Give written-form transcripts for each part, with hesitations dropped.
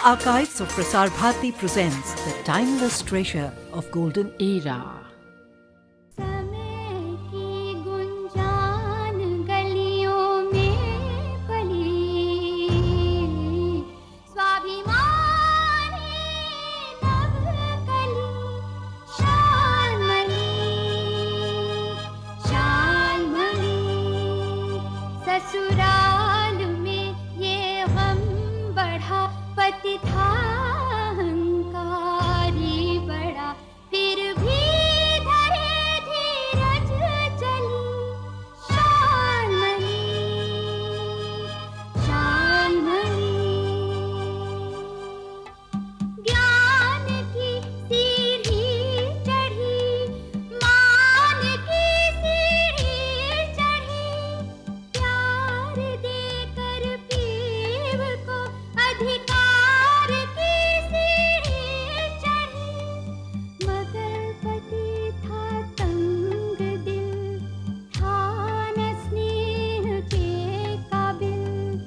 archives of Prasar Bharati presents the timeless treasure of golden era. ससुराल में ये गम बढ़ा, पति था अहंकारी बड़ा, फिर भी धरे धीरज चली शालमली, शालमली। ज्ञान की सीढ़ी चढ़ी, मान की सीढ़ी चढ़ी, प्यार देकर पीव को अधिकार की सीढ़ी चढ़ी, मगर पति था तंग दिल, था न स्नेह के काबिल,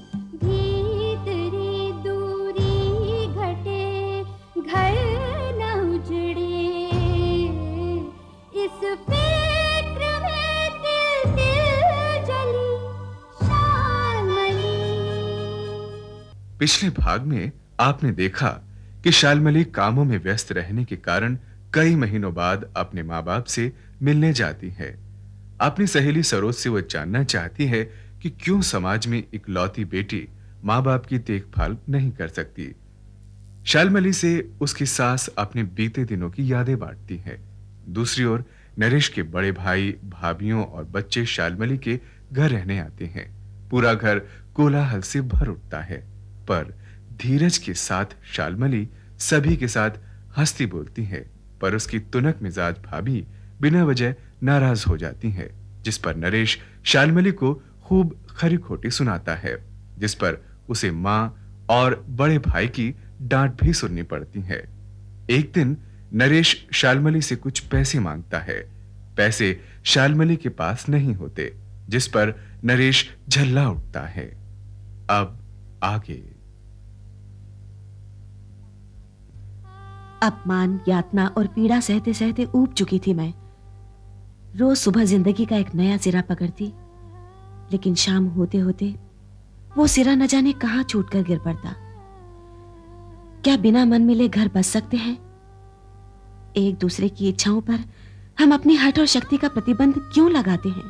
भीतरी दूरी घटे, घर न उजड़े, इस फिक्र में तिल तिल जली शालमली। पिछले भाग में आपने देखा कि शालमली कामों में व्यस्त रहने के कारण कई महीनों बाद अपने माँ बाप से मिलने जाती है। अपनी सहेली सरोज से वो जानना चाहती है कि क्यों समाज में इकलौती बेटी माँ बाप की देखभाल नहीं कर सकती। शालमली से उसकी सास अपने बीते दिनों की यादें बांटती है। दूसरी ओर नरेश के बड़े भाई, भाभियों और बच्चे शालमली के घर रहने आते हैं। पूरा घर कोलाहल से भर उठता है, पर धीरज के साथ शालमली सभी के साथ हंसती बोलती है। पर उसकी तुनक मिजाज भाभी बिना वजह नाराज हो जाती है, जिस पर नरेश शालमली को खूब खरी खोटी सुनाता है, जिस पर उसे मां और बड़े भाई की डांट भी सुननी पड़ती है। एक दिन नरेश शालमली से कुछ पैसे मांगता है। पैसे शालमली के पास नहीं होते, जिस पर नरेश झल्ला उठता है। अब आगे। अपमान, यातना और पीड़ा सहते सहते ऊब चुकी थी मैं। रोज सुबह जिंदगी का एक नया सिरा पकड़ती, लेकिन शाम होते होते वो सिरा न जाने कहां छूटकर गिर पड़ता। क्या बिना मन मिले घर बस सकते हैं? एक दूसरे की इच्छाओं पर हम अपनी हठ और शक्ति का प्रतिबंध क्यों लगाते हैं?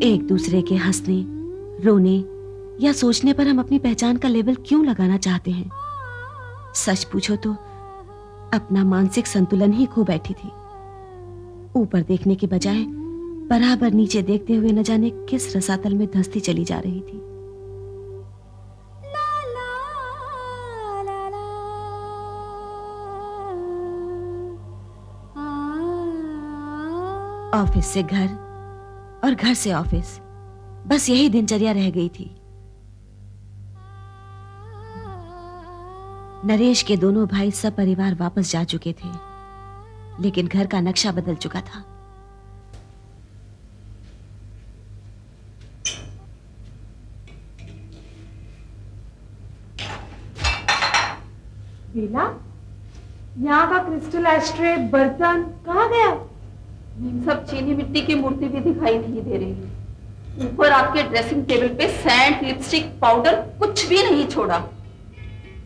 एक दूसरे के हंसने, रोने या सोचने पर हम अपनी पहचान का लेबल क्यों लगाना चाहते हैं? सच पूछो तो अपना मानसिक संतुलन ही खो बैठी थी। ऊपर देखने के बजाय बराबर नीचे देखते हुए न जाने किस रसातल में धंसती चली जा रही थी। ऑफिस से घर और घर से ऑफिस, बस यही दिनचर्या रह गई थी। नरेश के दोनों भाई सब परिवार वापस जा चुके थे, लेकिन घर का नक्शा बदल चुका था। बेला, यहाँ का क्रिस्टल एस्ट्रे, बर्तन कहाँ गया? सब चीनी मिट्टी की मूर्ति भी दिखाई नहीं दे रही। ऊपर आपके ड्रेसिंग टेबल पे सैंड, लिपस्टिक, पाउडर कुछ भी नहीं छोड़ा।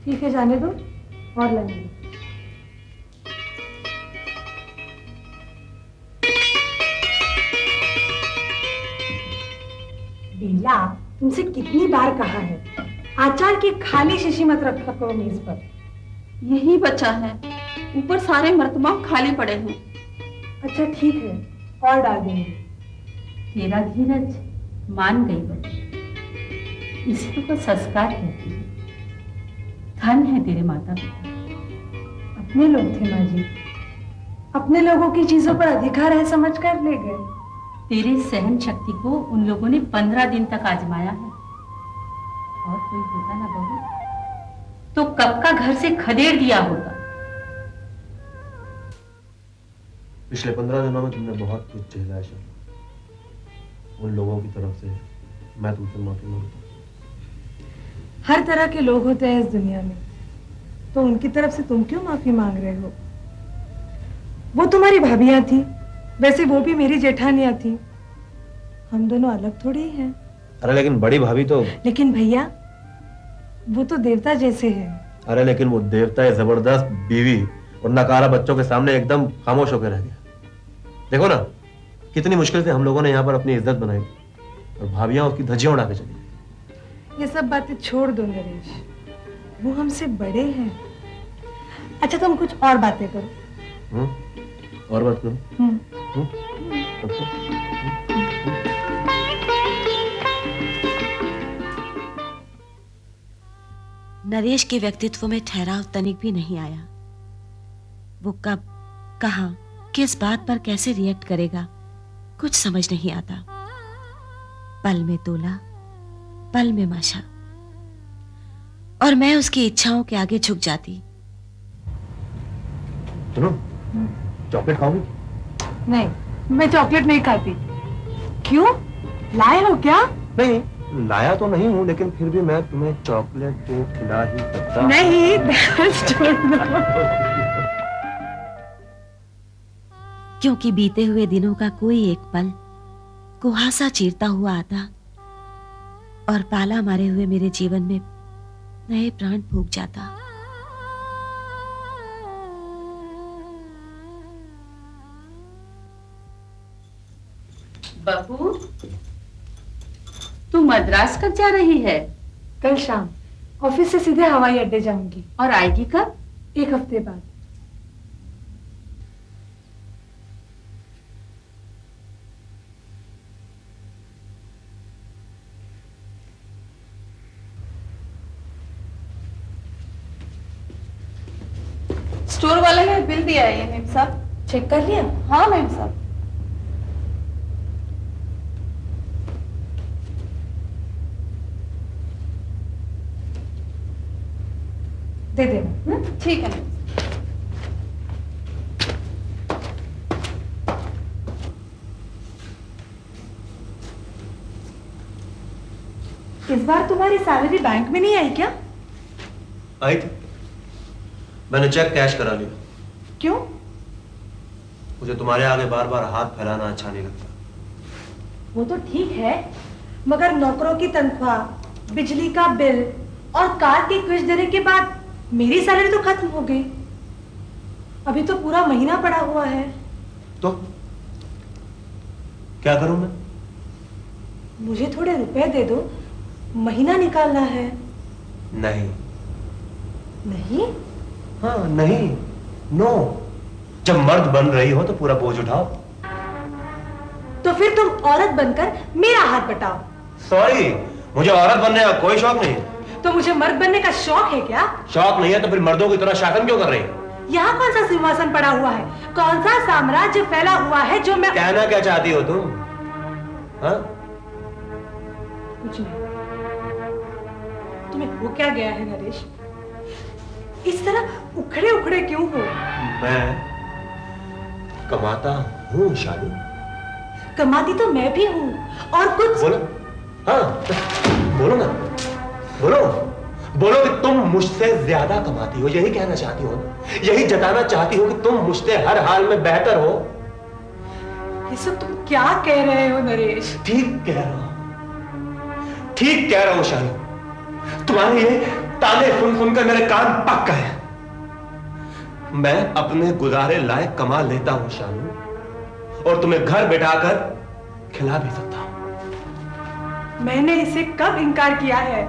ठीक है, जाने दो और लेंगे। बेला, तुमसे कितनी बार कहा है, आचार की खाली शीशी मत रखा करो मेज पर। यही बचा है, ऊपर सारे मर्तबान खाली पड़े हैं। अच्छा ठीक है, और डाल देंगे। तेरा धीरज मान गई बच्ची, इसी को संस्कार कहती है। धन है तेरे माता पिता। अपने लोग थे माँ जी, अपने लोगों की चीजों पर अधिकार है समझकर ले गए। तेरे सहन शक्ति को उन लोगों ने 15 दिन तक आजमाया है। और कोई होता ना बहू तो कब का घर से खदेड़ दिया होता। पिछले 15 दिनों में तुमने बहुत कुछ झेला है शालू। उन लोगों की तरफ से मैं तुमसे माफी मांगता हूँ। हर तरह के लोग होते हैं इस दुनिया में, तो उनकी तरफ से तुम क्यों माफी मांग रहे हो? वो तुम्हारी भाभियां थी, वैसे वो भी मेरी जेठानियां थी। हम दोनों अलग थोड़ी ही हैं। अरे लेकिन बड़ी भाभी तो। लेकिन भैया, वो तो देवता जैसे है। अरे लेकिन वो देवता है जबरदस्त बीवी और नकारा बच्चों के सामने एकदम खामोश होकर रह गया। देखो ना कितनी मुश्किल से हम लोगों ने यहाँ पर अपनी इज्जत बनाई और भाभियां उसकी धज्जियां उड़ा के चली गई। ये सब बातें छोड़ दो नरेश, वो हमसे बड़े हैं। अच्छा तुम कुछ और बातें करो। और बात करो। अच्छा। नरेश के व्यक्तित्व में ठहराव तनिक भी नहीं आया। वो कब, कहां, किस बात पर कैसे रिएक्ट करेगा कुछ समझ नहीं आता। पल में तोला, पल में माशा, और मैं उसकी इच्छाओं के आगे झुक जाती। सुनो, चॉकलेट खाओगी? नहीं, मैं चॉकलेट नहीं खाती। क्यों, लाए हो क्या? नहीं लाया तो नहीं हूँ, लेकिन फिर भी मैं तुम्हें चॉकलेट तो खिला ही सकता। नहीं, छोड़ दो। क्योंकि बीते हुए दिनों का कोई एक पल कुहासा चीरता हुआ आता और पाला मारे हुए मेरे जीवन में नए प्राण फूंक जाता। बहू, तू मद्रास कब जा रही है? कल शाम ऑफिस से सीधे हवाई अड्डे जाऊंगी। और आएगी कब? 1 हफ्ते बाद। स्टोर वाले ने बिल दिया है ये मेम साहब। चेक कर लिया? हाँ मेम साहब। दे देना। ठीक है मैम। इस बार तुम्हारी सैलरी बैंक में नहीं आई क्या? आई थी, मैंने चेक कैश करा लिया। क्यों? मुझे तुम्हारे आगे बार बार हाथ फैलाना अच्छा नहीं लगता। वो तो ठीक है, मगर नौकरों की तनख्वाह, बिजली का बिल और कार की किस्त देने के बाद मेरी सैलरी तो खत्म हो गई। अभी तो पूरा महीना पड़ा हुआ है। तो क्या करूं मैं? मुझे थोड़े रुपए दे दो, महीना निकालना है। नहीं। नहीं? हाँ नहीं, नो। जब मर्द बन रही हो तो पूरा बोझ उठाओ। तो फिर तुम औरत बनकर मेरा हाथ बटाओ। सॉरी, मुझे औरत बनने का कोई शौक नहीं। तो मुझे मर्द बनने का शौक है क्या? शौक नहीं है तो फिर मर्दों की तरह शासन क्यों कर रही है? यहाँ कौन सा सिंहासन पड़ा हुआ है? कौन सा साम्राज्य फैला हुआ है जो मैं... कहना क्या चाहती हो तुम? हाँ? कुछ नहीं। तुम्हें हो क्या गया है नरेश? इस तरह उखड़े उखड़े क्यों हो? मैं कमाता हूँ शालू। कमाती तो मैं भी हूँ, और कुछ... बोलो। हाँ बोलो ना, बोलो बोलो कि तुम मुझसे ज्यादा कमाती हो, यही कहना चाहती हो, यही जताना चाहती हो कि तुम मुझसे हर हाल में बेहतर हो। ये सब तुम क्या कह रहे हो नरेश? ठीक कह रहा हूं, ठीक कह रहा हूं शालू। तुम्हारे ये ताने सुन सुनकर मेरे कान पक गए। मैं अपने गुजारे लायक कमा लेता हूं शालू, और तुम्हें घर बैठाकर खिला भी सकता हूं। मैंने इसे कब इनकार किया है?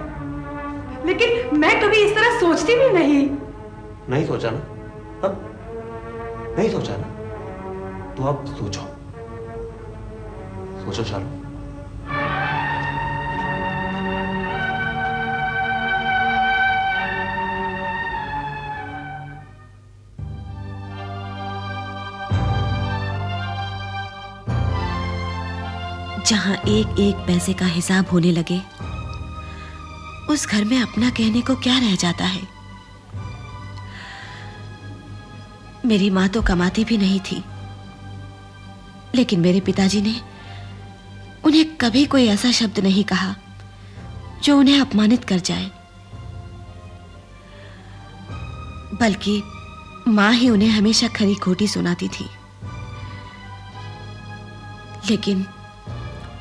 लेकिन मैं कभी इस तरह सोचती भी नहीं। नहीं सोचा ना? हाँ? नहीं सोचा ना? तो अब सोचो, सोचो शालू। जहां एक एक पैसे का हिसाब होने लगे, उस घर में अपना कहने को क्या रह जाता है? मेरी मां तो कमाती भी नहीं थी, लेकिन मेरे पिताजी ने उन्हें कभी कोई ऐसा शब्द नहीं कहा जो उन्हें अपमानित कर जाए, बल्कि मां ही उन्हें हमेशा खरी खोटी सुनाती थी। लेकिन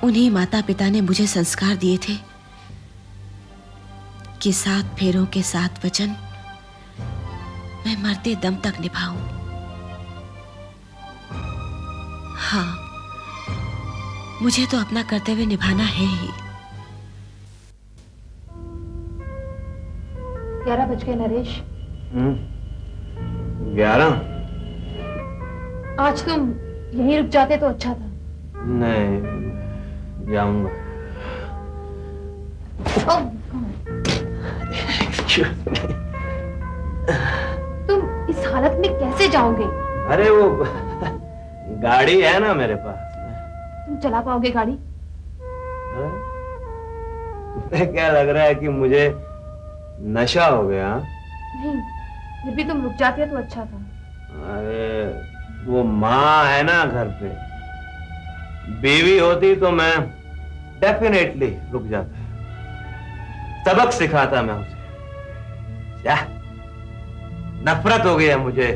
उन्हीं माता पिता ने मुझे संस्कार दिए थे कि 7 फेरों के 7 वचन मैं मरते दम तक निभाऊं। हाँ, मुझे तो अपना कर्तव्य निभाना है ही। 11 बज गए नरेश। 11? आज तुम यहीं रुक जाते तो अच्छा था। नहीं, जाऊंगा। तुम इस हालत में कैसे जाओगे? अरे वो गाड़ी है ना मेरे पास। तुम चला पाओगे गाड़ी? तुम्हें क्या लग रहा है कि मुझे नशा हो गया? नहीं, फिर भी तुम रुक जाते तो अच्छा था। अरे वो माँ है ना घर पे, बीवी होती तो मैं डेफिनेटली रुक जाता। सबक सिखाता मैं उसे। क्या नफरत हो गई है मुझे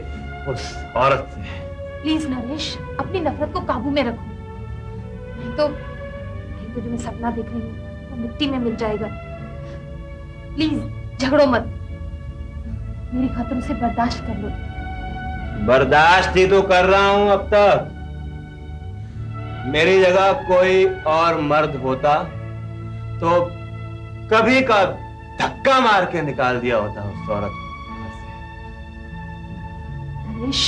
उस औरत से। प्लीज नरेश, अपनी नफरत को काबू में रखो, नहीं तो जो मैं सपना देख रही हूँ वो मिट्टी में मिल जाएगा। प्लीज झगड़ो मत, मेरी खातिर उसे बर्दाश्त कर लो। बर्दाश्त ही तो कर रहा हूं अब तक। मेरी जगह कोई और मर्द होता तो कभी का धक्का मार के निकाल दिया होता उस औरत को। नरेश,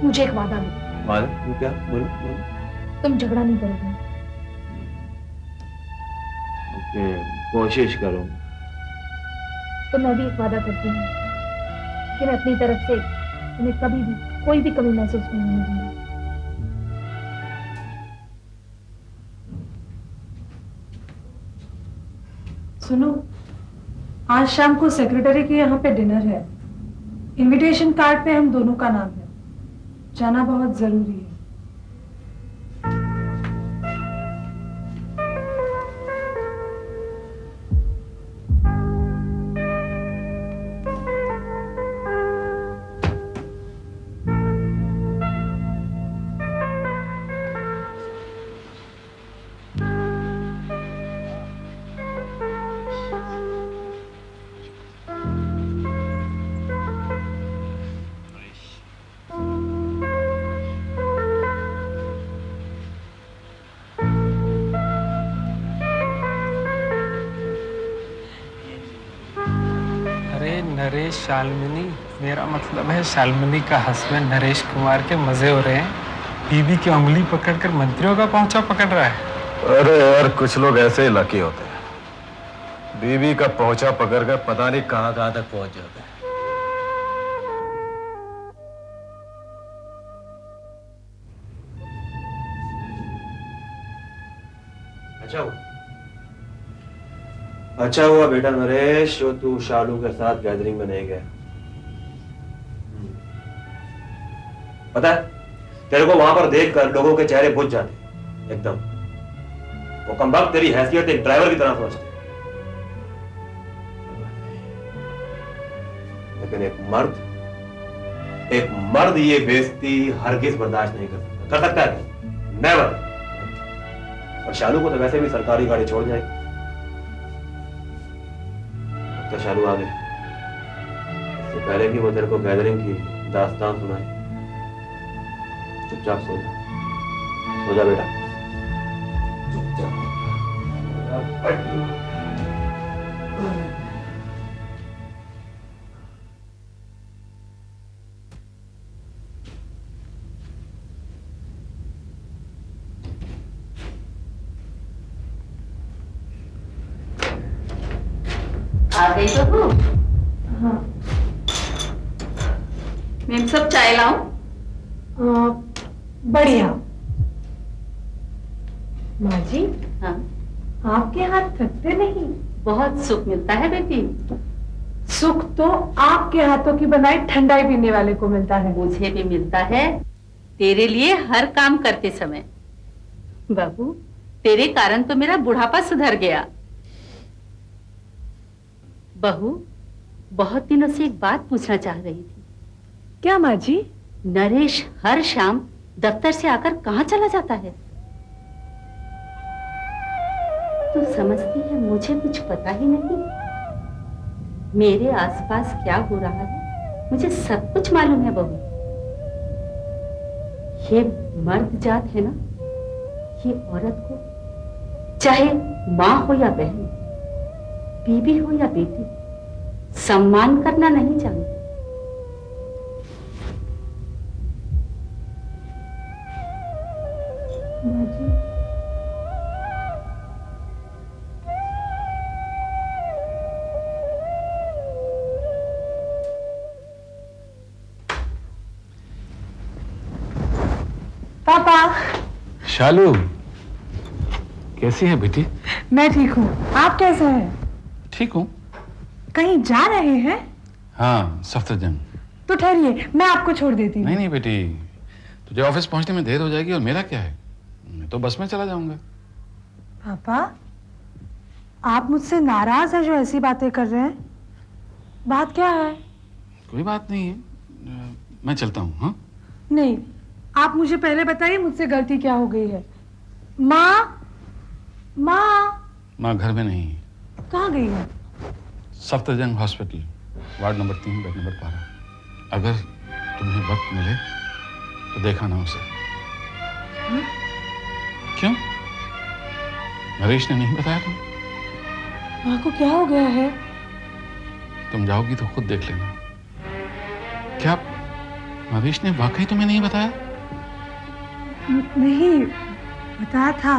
मुझे एक वादा दो। वादा? तू क्या? बोल। तुम झगड़ा नहीं करोगे? ओके, कोशिश करूं। तो मैं भी एक वादा करती हूँ कि मैं अपनी तरफ से तुम्हें कभी भी कोई भी कमी महसूस नहीं होने दूंगी। सुनो, आज शाम को सेक्रेटरी के यहाँ पे डिनर है। इनविटेशन कार्ड पे हम दोनों का नाम है, जाना बहुत जरूरी है। नरेश शाल्मिनी, मेरा मतलब है शाल्मिनी का हस्बैंड नरेश कुमार के मजे हो रहे हैं। बीवी की उंगली पकड़कर मंत्रियों का पहुंचा पकड़ रहा है। अरे यार, कुछ लोग ऐसे ही लकी होते हैं, बीवी का पहुंचा पकड़कर पता नहीं कहां कहां तक पहुंच जाते हैं। अच्छा हुआ बेटा नरेश जो तू शालू के साथ गैदरिंग में नहीं गया। पता है तेरे को वहां पर देखकर लोगों के चेहरे बुझ जाते एकदम। वो कमबख्त तेरी हैसियत एक ड्राइवर की तरह समझते, लेकिन एक मर्द ये बेइज्जती हरगिज बर्दाश्त नहीं कर सकता है? नेवर। और शालू को तो वैसे भी सरकारी गाड़ी छोड़ जाएगी। तो शालू आ गई, इससे पहले कि वो तेरे को गैदरिंग की दास्तान सुनाए। चुपचाप सो जा बेटा, चुपचाप। आ गई तो तू? हाँ। मैं सब चाय लाऊं? बढ़िया। माँ जी, हाँ, आपके हाथ थकते नहीं? बहुत सुख मिलता है बेटी। सुख तो आपके हाथों की बनाई ठंडाई पीने वाले को मिलता है। मुझे भी मिलता है, तेरे लिए हर काम करते समय। बाबू, तेरे कारण तो मेरा बुढ़ापा सुधर गया। बहू, बहुत दिनों से एक बात पूछना चाह रही थी। क्या माँ जी? नरेश हर शाम दफ्तर से आकर कहाँ चला जाता है? तू समझती है मुझे कुछ पता ही नहीं। मेरे आसपास क्या हो रहा है मुझे सब कुछ मालूम है बहू। ये मर्द जात है ना, ये औरत को चाहे माँ हो या बहन, बीबी हो या बेटी, सम्मान करना नहीं जानती। माँ जी, पापा। शालू, कैसी है बेटी? मैं ठीक हूँ, आप कैसे हैं? ठीक हूँ। कहीं जा रहे हैं? हाँ, सफदरजंग। तो ठहरिए, मैं आपको छोड़ देती हूँ। नहीं नहीं बेटी, तुझे ऑफिस पहुंचने में देर हो जाएगी और मेरा क्या है, मैं तो बस में चला जाऊंगा। पापा, आप मुझसे नाराज हैं जो ऐसी बातें कर रहे हैं? बात क्या है? कोई बात नहीं है, मैं चलता हूँ। हाँ, नहीं, आप मुझे पहले बताइए मुझसे गलती क्या हो गई है। माँ, माँ माँ घर में नहीं है। कहाँ गई है? Safdarjung hospital, ward number 3, bed number 12। अगर तुम्हें वक्त मिले तो देखा ना उसे। क्यों, नरेश ने नहीं बताया तुम? माँ को क्या हो गया है? तुम जाओगी तो खुद देख लेना। क्या नरेश ने वाकई तुम्हें नहीं बताया? नहीं, बताया था,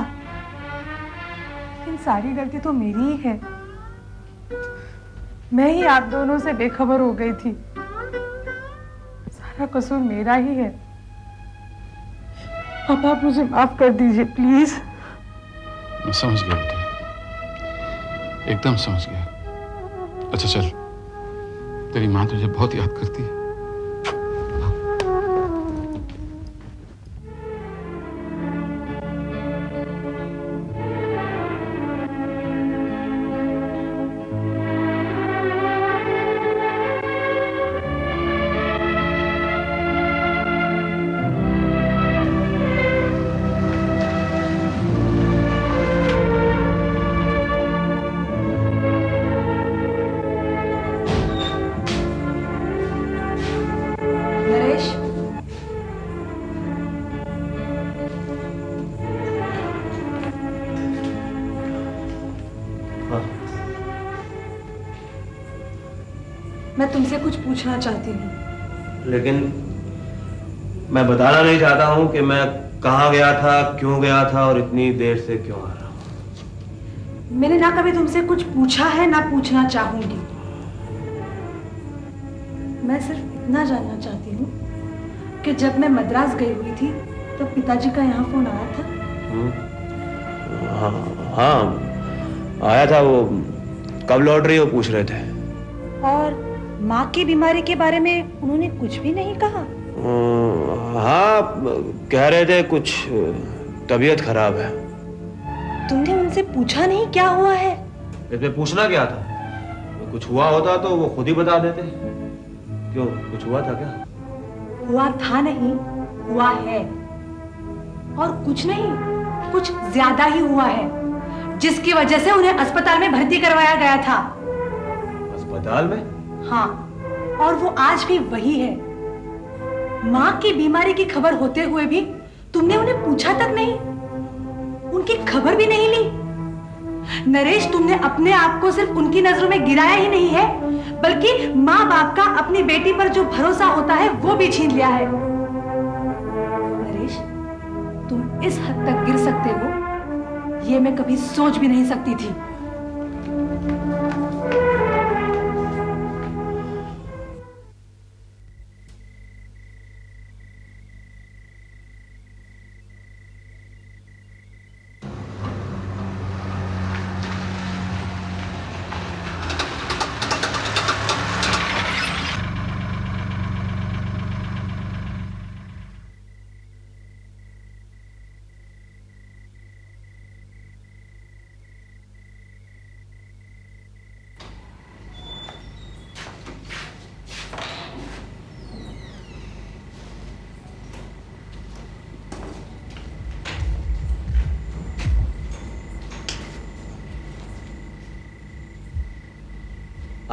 लेकिन सारी गलती तो मेरी ही है। मैं ही आप दोनों से बेखबर हो गई थी। सारा कसूर मेरा ही है। पापा, आप मुझे माफ कर दीजिए प्लीज। मैं समझ गया बेटी, एकदम समझ गया। अच्छा चल, तेरी माँ तुझे बहुत याद करती है। नरेश, हाँ, मैं तुमसे कुछ पूछना चाहती हूँ। लेकिन मैं बताना नहीं चाहता हूँ कि मैं कहाँ गया था, क्यों गया था और इतनी देर से क्यों आ रहा हूँ। मैंने ना कभी तुमसे कुछ पूछा है ना पूछना चाहूंगी। मैं सिर्फ इतना जानना चाहती हूँ कि जब मैं मद्रास गई हुई थी तो पिताजी का यहाँ फोन आया था? हाँ हाँ, आया था। वो कब लौट रही हो पूछ रहे थे। और माँ की बीमारी के बारे में उन्होंने कुछ भी नहीं कहा? हाँ, कह रहे थे कुछ तबीयत खराब है। तुमने उनसे पूछा नहीं क्या हुआ है? इसमें पूछना क्या था? कुछ हुआ होता तो वो खुद ही बता देते। क्यों, कुछ हुआ था क्या? हुआ था नहीं, हुआ है। और कुछ नहीं, कुछ ज्यादा ही हुआ है, जिसकी वजह से उन्हें अस्पताल में भर्ती करवाया गया था। अस्पताल में? हाँ, और वो आज भी वही है। माँ की बीमारी की खबर होते हुए भी तुमने उन्हें पूछा तक नहीं, उनकी खबर भी नहीं ली। नरेश, तुमने अपने आप को सिर्फ उनकी नजरों में गिराया ही नहीं है, बल्कि माँ बाप का अपनी बेटी पर जो भरोसा होता है वो भी छीन लिया है। नरेश, तुम इस हद तक गिर सकते हो, ये मैं कभी सोच भी नहीं सकती थी।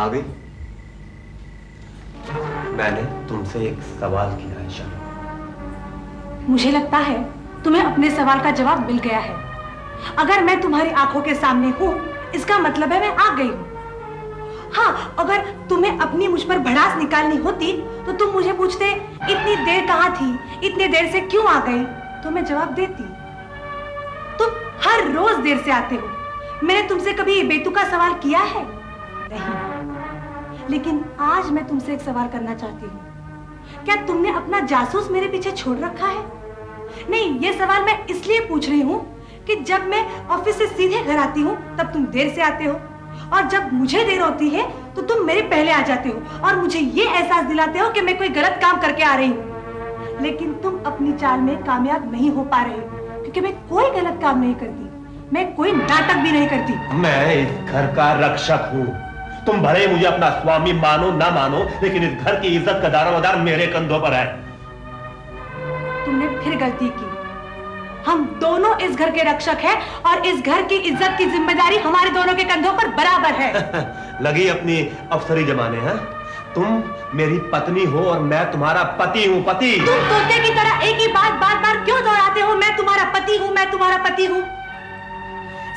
आ गई? मैंने तुमसे एक सवाल किया है शालिनी। मुझे लगता है तुम्हें अपने सवाल का जवाब मिल गया है। अगर मैं तुम्हारी आंखों के सामने हूँ, इसका मतलब है मैं आ गई हूँ। हाँ, अगर तुम्हें अपनी मुझ पर भड़ास निकालनी होती तो तुम मुझे पूछते इतनी देर कहाँ थी, इतने देर से क्यों आ गई, तो मैं जवाब देती। तुम हर रोज देर से आते हो। मैंने तुमसे कभी बेतुका सवाल किया है? नहीं। लेकिन आज मैं तुमसे एक सवाल करना चाहती हूँ। क्या तुमने अपना जासूस मेरे पीछे छोड़ रखा है? नहीं, ये सवाल मैं इसलिए पूछ रही हूँ कि जब मैं ऑफिस से सीधे घर आती हूँ तब तुम देर से आते हो, और जब मुझे देर होती है तो तुम मेरे पहले आ जाते हो और मुझे ये एहसास दिलाते हो कि मैं कोई गलत काम करके आ रही हूँ। लेकिन तुम अपनी चाल में कामयाब नहीं हो पा रहे हो, क्योंकि मैं कोई गलत काम नहीं करती, मैं कोई नाटक भी नहीं करती। मैं इस घर का रक्षक हूँ। तुम भले मुझे अपना स्वामी मानो ना मानो, लेकिन इस घर की इज्जत का दारोमदार मेरे कंधों पर है। तुमने फिर गलती की। हम दोनों इस घर के रक्षक हैं और इस घर की इज्जत की जिम्मेदारी हमारे दोनों के कंधों पर बराबर है। लगी अपनी अफसरी जमाने हैं? तुम मेरी पत्नी हो और मैं तुम्हारा पति हूँ। पति। तुम तोते की तरह एक ही बात बार बार क्यों दोहराते हो? मैं तुम्हारा पति हूँ, मैं तुम्हारा पति हूँ।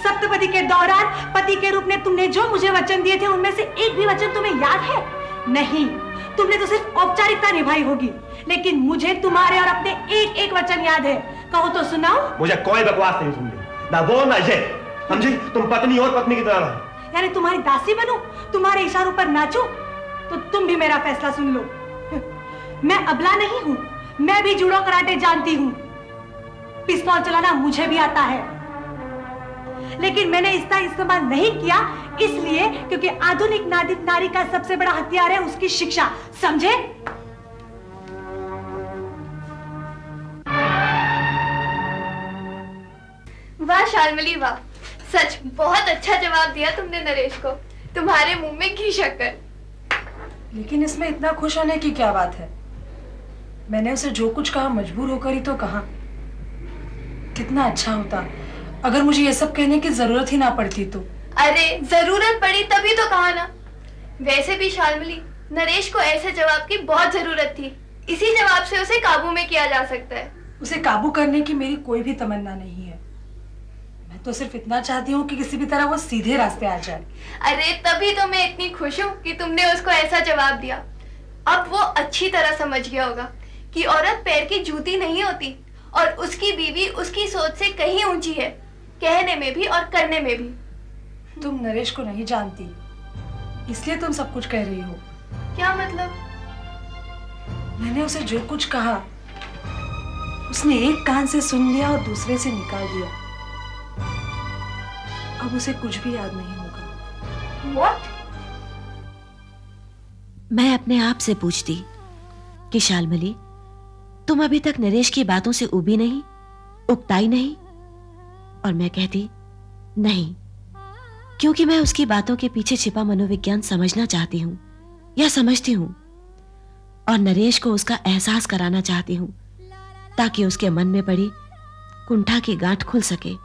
सप्तपदी के दौरान पति के रूप में तुमने जो मुझे वचन दिए थे, उनमें से एक भी वचन तुम्हें याद है? नहीं, तुमने तो सिर्फ औपचारिकता निभाई होगी, लेकिन मुझे तुम्हारे और अपने एक एक वचन याद है। कहो तो सुनाओ। मुझे कोई बकवास नहीं सुननी, ना वो ना ये। समझी? तुम पत्नी और पत्नी की तरह रहो। यानी तुम्हारी दासी बनूं, तुम्हारे इशारों पर नाचूं? तो तुम भी मेरा फैसला सुन लो। मैं अबला नहीं हूं, मैं भी जूडो कराटे जानती हूं। पिस्तौल चलाना मुझे भी आता है, लेकिन मैंने इसका इस्तेमाल नहीं किया इसलिए क्योंकि आधुनिक नारी का सबसे बड़ा हथियार है उसकी शिक्षा। समझे? वाह शालमली वाह, सच बहुत अच्छा जवाब दिया तुमने नरेश को। तुम्हारे मुंह में घी शक्कर। लेकिन इसमें इतना खुश होने की क्या बात है? मैंने उसे जो कुछ कहा मजबूर होकर ही तो कहा। कितना अच्छा होता अगर मुझे ये सब कहने की जरूरत ही ना पड़ती तो। अरे जरूरत पड़ी तभी तो कहा ना। वैसे भी शालमली, नरेश को ऐसे जवाब की बहुत जरूरत थी। इसी जवाब से उसे काबू में किया जा सकता है। उसे काबू करने की मेरी कोई भी तमन्ना नहीं है। मैं तो सिर्फ इतना चाहती हूँ कि किसी भी तरह वो सीधे रास्ते आ जाए। अरे तभी तो मैं इतनी खुश हूँ कि तुमने उसको ऐसा जवाब दिया। अब वो अच्छी तरह समझ गया होगा कि औरत पैर की जूती नहीं होती और उसकी बीवी उसकी सोच से कहीं ऊंची है, कहने में भी और करने में भी। तुम नरेश को नहीं जानती, इसलिए तुम सब कुछ कह रही हो। क्या मतलब? मैंने उसे जो कुछ कहा उसने एक कान से सुन लिया और दूसरे से निकाल दिया। अब उसे कुछ भी याद नहीं होगा। What? मैं अपने आप से पूछती कि शालमली, तुम अभी तक नरेश की बातों से उबी नहीं, उकताई नहीं? और मैं कहती नहीं, क्योंकि मैं उसकी बातों के पीछे छिपा मनोविज्ञान समझना चाहती हूं या समझती हूं, और नरेश को उसका एहसास कराना चाहती हूं ताकि उसके मन में पड़ी कुंठा की गांठ खुल सके।